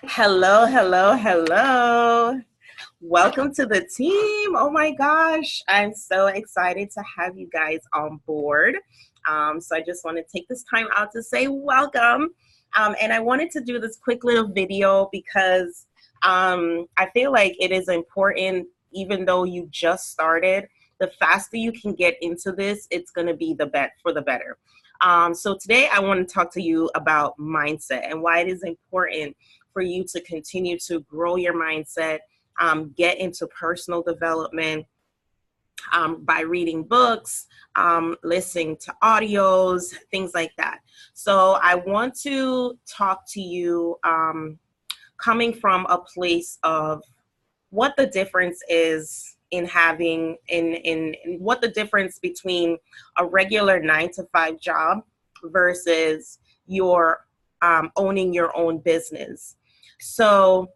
Hello, hello, hello. Welcome to the team. Oh my gosh, I'm so excited to have you guys on board. So I just want to take this time out to say welcome. And I wanted to do this quick little video because I feel like it is important, even though you just started, the faster you can get into this, it's going to be the bet for the better. So today I want to talk to you about mindset and why it is important for you to continue to grow your mindset, get into personal development by reading books, listening to audios, things like that. So I want to talk to you coming from a place of what the difference is in having in what the difference between a regular 9 to 5 job versus your owning your own business. So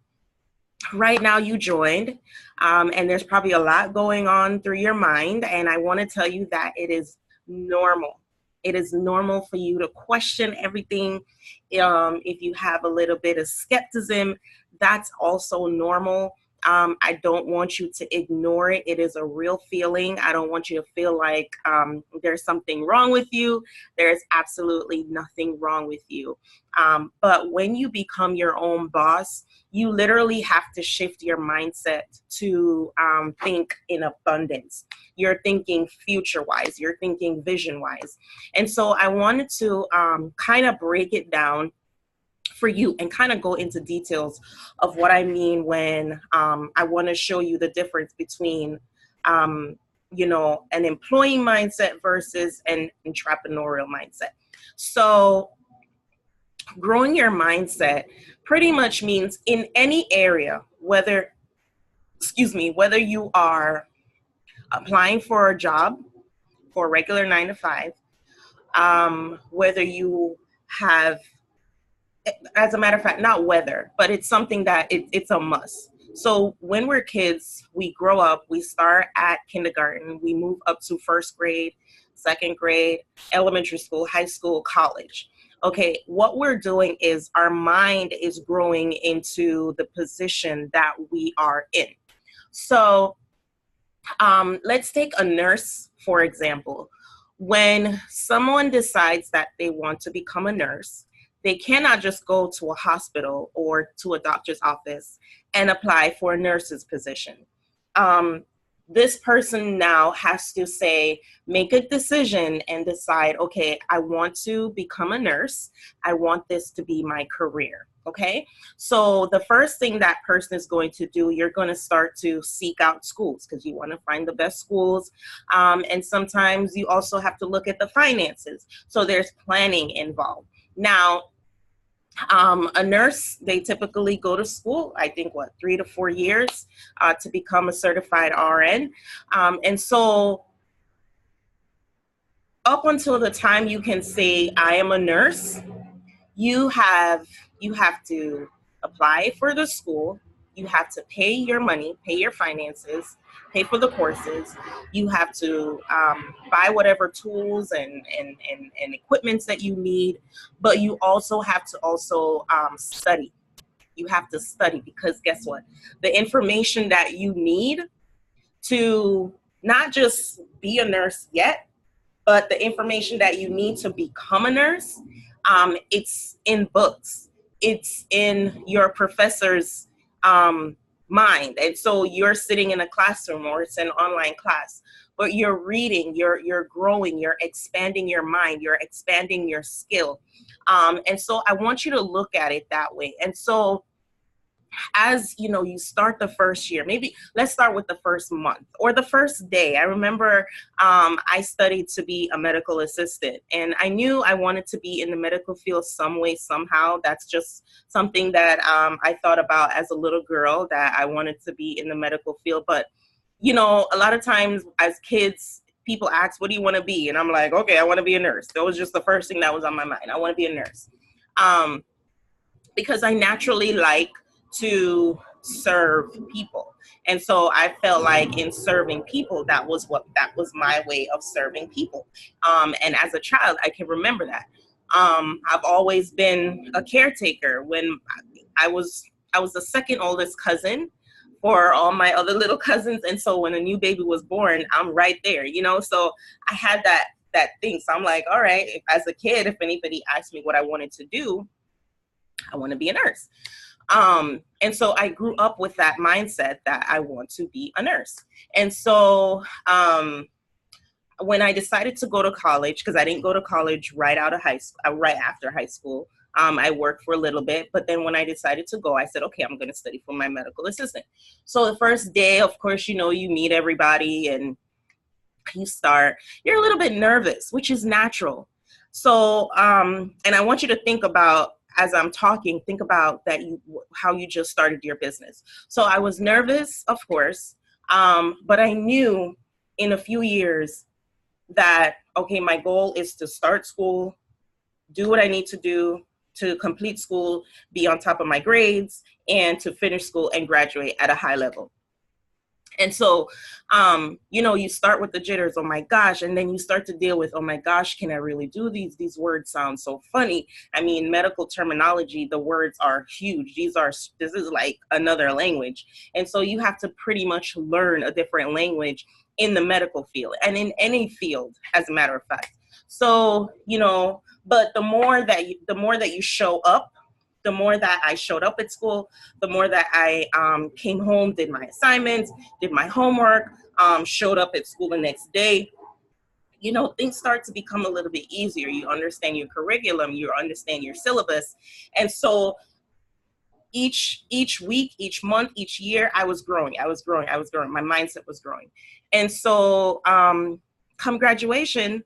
right now you joined, and there's probably a lot going on through your mind, and I want to tell you that it is normal. It is normal for you to question everything. If you have a little bit of skepticism, that's also normal. I don't want you to ignore it. It is a real feeling. I don't want you to feel like there's something wrong with you. There's absolutely nothing wrong with you. But when you become your own boss, you literally have to shift your mindset to think in abundance. You're thinking future wise, you're thinking vision wise. And so I wanted to kind of break it down for you and kind of go into details of what I mean when I want to show you the difference between, an employee mindset versus an entrepreneurial mindset. So growing your mindset pretty much means in any area, whether you are applying for a job for a regular 9 to 5, whether you have, as a matter of fact, not whether, but it's something that it's a must. So when we're kids, we grow up, we start at kindergarten, we move up to first grade, second grade, elementary school, high school, college. Okay, what we're doing is our mind is growing into the position that we are in. So let's take a nurse, for example. When someone decides that they want to become a nurse, they cannot just go to a hospital or to a doctor's office and apply for a nurse's position. Um, this person now has to make a decision and decide, okay, I want to become a nurse. I want this to be my career. Okay. So the first thing that person is going to do, you're going to start to seek out schools because you want to find the best schools. And sometimes you also have to look at the finances. So there's planning involved. Now, a nurse, they typically go to school, I think, 3 to 4 years to become a certified RN. And so up until the time you can say, I am a nurse, you have to apply for the school. You have to pay your money, pay your finances, pay for the courses. You have to buy whatever tools and equipments that you need, but you also have to study. You have to study because guess what? The information that you need to not just be a nurse yet, but the information that you need to become a nurse, it's in books. It's in your professor's mind. And so you're sitting in a classroom or it's an online class, but you're reading, you're growing, you're expanding your mind, you're expanding your skill. And so I want you to look at it that way. And so as you know, you start the first year, maybe let's start with the first month or the first day. I remember I studied to be a medical assistant, and I knew I wanted to be in the medical field some way, somehow. That's just something that I thought about as a little girl, that I wanted to be in the medical field. But a lot of times as kids, people ask, what do you want to be? And I'm like, okay, I want to be a nurse. That was just the first thing that was on my mind. I want to be a nurse. Because I naturally like to serve people. And so I felt like in serving people, that was my way of serving people. And as a child, I can remember that. I've always been a caretaker. When I was I was the second oldest cousin for all my other little cousins. And so when a new baby was born, I'm right there, you know? So I had that thing. So I'm like, all right, as a kid, if anybody asked me what I wanted to do, I want to be a nurse. And so I grew up with that mindset that I want to be a nurse. And so when I decided to go to college, because I didn't go to college right out of high school, right after high school, I worked for a little bit, but then when I decided to go, I said, okay, I'm going to study for my medical assistant. So the first day, of course, you know, you meet everybody and you're a little bit nervous, which is natural. So, and I want you to think about, as I'm talking, think about that how you just started your business. So I was nervous, of course, but I knew in a few years that, okay, my goal is to start school, do what I need to do to complete school, be on top of my grades, and to finish school and graduate at a high level. And so, you know, you start with the jitters, oh my gosh, and then you start to deal with, oh my gosh, can I really do these? These words sound so funny. I mean, medical terminology, the words are huge. This is like another language. And so you have to pretty much learn a different language in the medical field and in any field, as a matter of fact. So, you know, but the more that you show up, the more that I showed up at school, the more that I came home, did my assignments, did my homework, showed up at school the next day, you know, things start to become a little bit easier. You understand your curriculum, you understand your syllabus. And so each week, each month, each year, I was growing. My mindset was growing. And so come graduation,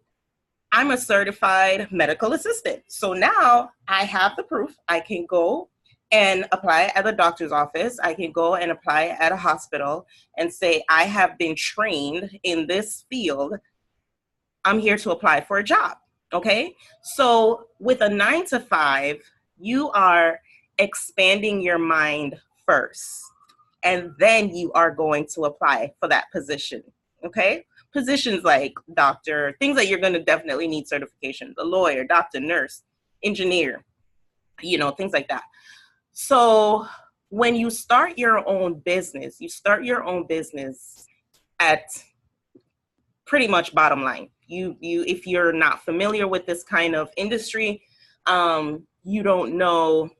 I'm a certified medical assistant. So now I have the proof. I can go and apply at the doctor's office. I can go and apply at a hospital and say, I have been trained in this field. I'm here to apply for a job. Okay. So with a 9-to-5, you are expanding your mind first, and then you are going to apply for that position. Okay. Positions like doctor, things that you're going to definitely need certification, the lawyer, doctor, nurse, engineer, you know, things like that. So when you start your own business, at pretty much bottom line. If you're not familiar with this kind of industry, you don't know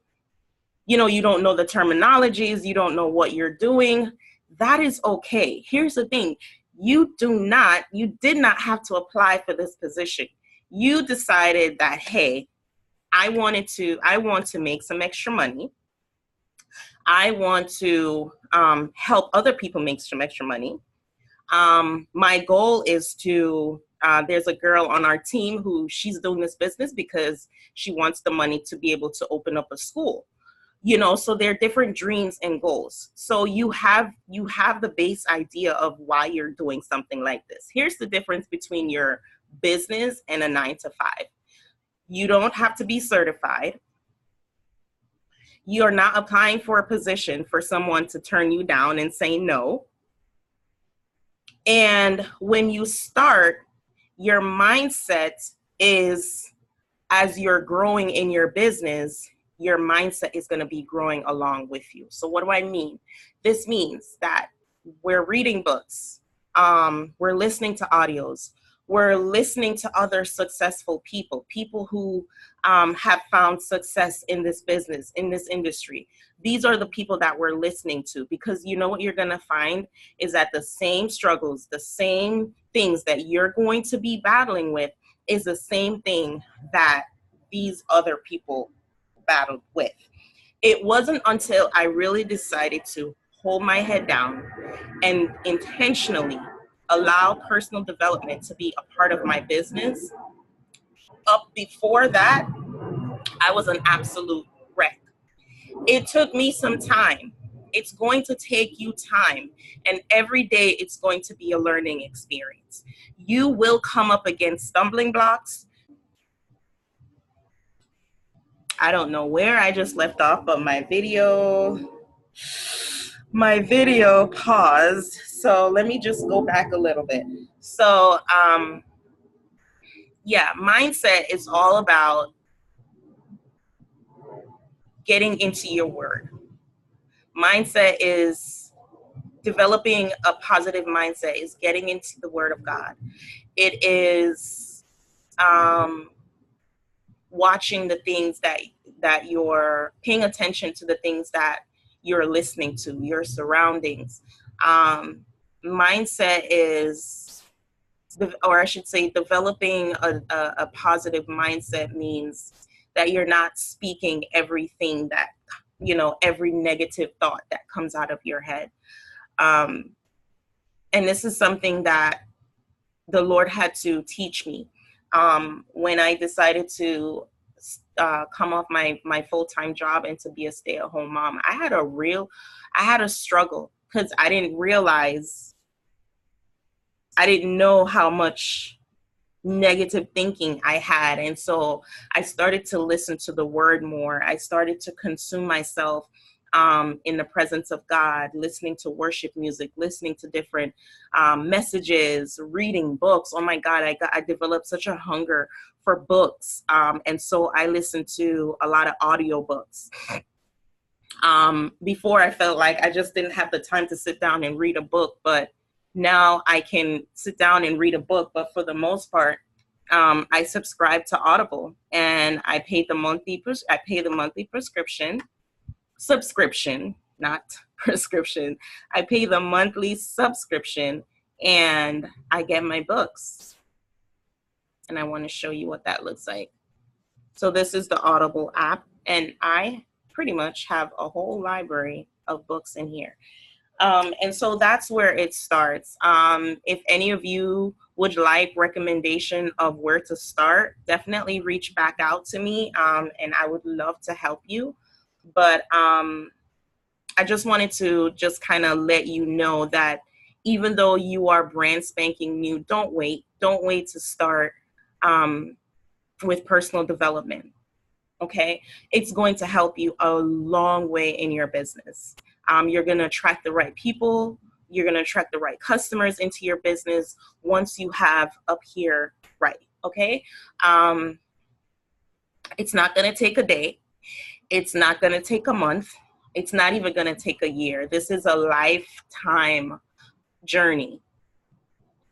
the terminologies, you don't know what you're doing. That is okay. Here's the thing. You did not have to apply for this position. You decided that, hey, I want to make some extra money. I want to help other people make some extra money. My goal is to, there's a girl on our team who she's doing this business because she wants the money to be able to open up a school. You know, so there are different dreams and goals. So you have the base idea of why you're doing something like this. Here's the difference between your business and a 9-to-5. You don't have to be certified. You're not applying for a position for someone to turn you down and say no. And when you start, your mindset is, as you're growing in your business, your mindset is going to be growing along with you. So what do I mean? This means that we're reading books, we're listening to audios, we're listening to other successful people who have found success in this business, in this industry. These are the people that we're listening to, because you know what you're going to find is that the same struggles, the same things that you're going to be battling with is the same thing that these other people battled with. It wasn't until I really decided to hold my head down and intentionally allow personal development to be a part of my business. Up before that, I was an absolute wreck. It took me some time. It's going to take you time. And every day it's going to be a learning experience. You will come up against stumbling blocks. I don't know where I just left off, but my video paused. So let me just go back a little bit. So, yeah, mindset is all about getting into your word. Mindset is developing a positive mindset, is getting into the Word of God. It is watching the things that you're paying attention to, the things that you're listening to, your surroundings. Mindset is, or I should say, developing a positive mindset means that you're not speaking everything that, every negative thought that comes out of your head. And this is something that the Lord had to teach me when I decided to come off my full-time job and to be a stay-at-home mom. I had a struggle because I didn't know how much negative thinking I had. And so I started to listen to the Word more. I started to consume myself in the presence of God, listening to worship music, listening to different messages, reading books. Oh my God, I developed such a hunger for books. And so I listened to a lot of audiobooks. Before, I felt like I just didn't have the time to sit down and read a book, but now I can sit down and read a book. But for the most part, I subscribe to Audible, and I pay the monthly subscription, not prescription. I pay the monthly subscription, and I get my books. And I want to show you what that looks like. So this is the Audible app, and I pretty much have a whole library of books in here. And so that's where it starts. If any of you would like recommendation of where to start, definitely reach back out to me, and I would love to help you. But I just wanted to just kind of let you know that even though you are brand spanking new, don't wait to start with personal development. Okay, it's going to help you a long way in your business. You're going to attract the right people. You're going to attract the right customers into your business once you have up here right. Okay, it's not going to take a day. It's not going to take a month. It's not even going to take a year. This is a lifetime journey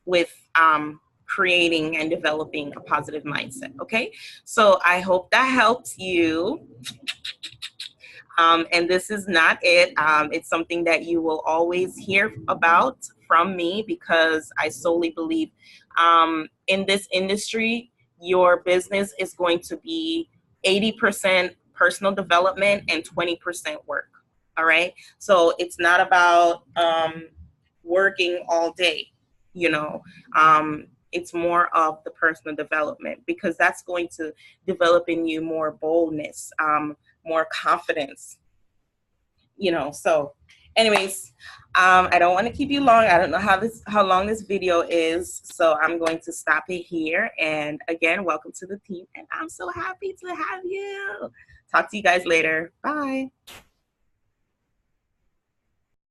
with creating and developing a positive mindset. Okay, so I hope that helps you. And this is not it. It's something that you will always hear about from me, because I solely believe in this industry, your business is going to be 80% personal development and 20% work. All right. So it's not about working all day, it's more of the personal development, because that's going to develop in you more boldness, more confidence, So anyways, I don't want to keep you long. I don't know how long this video is, so I'm going to stop it here. And again, welcome to the team, and I'm so happy to have you. Talk to you guys later. Bye.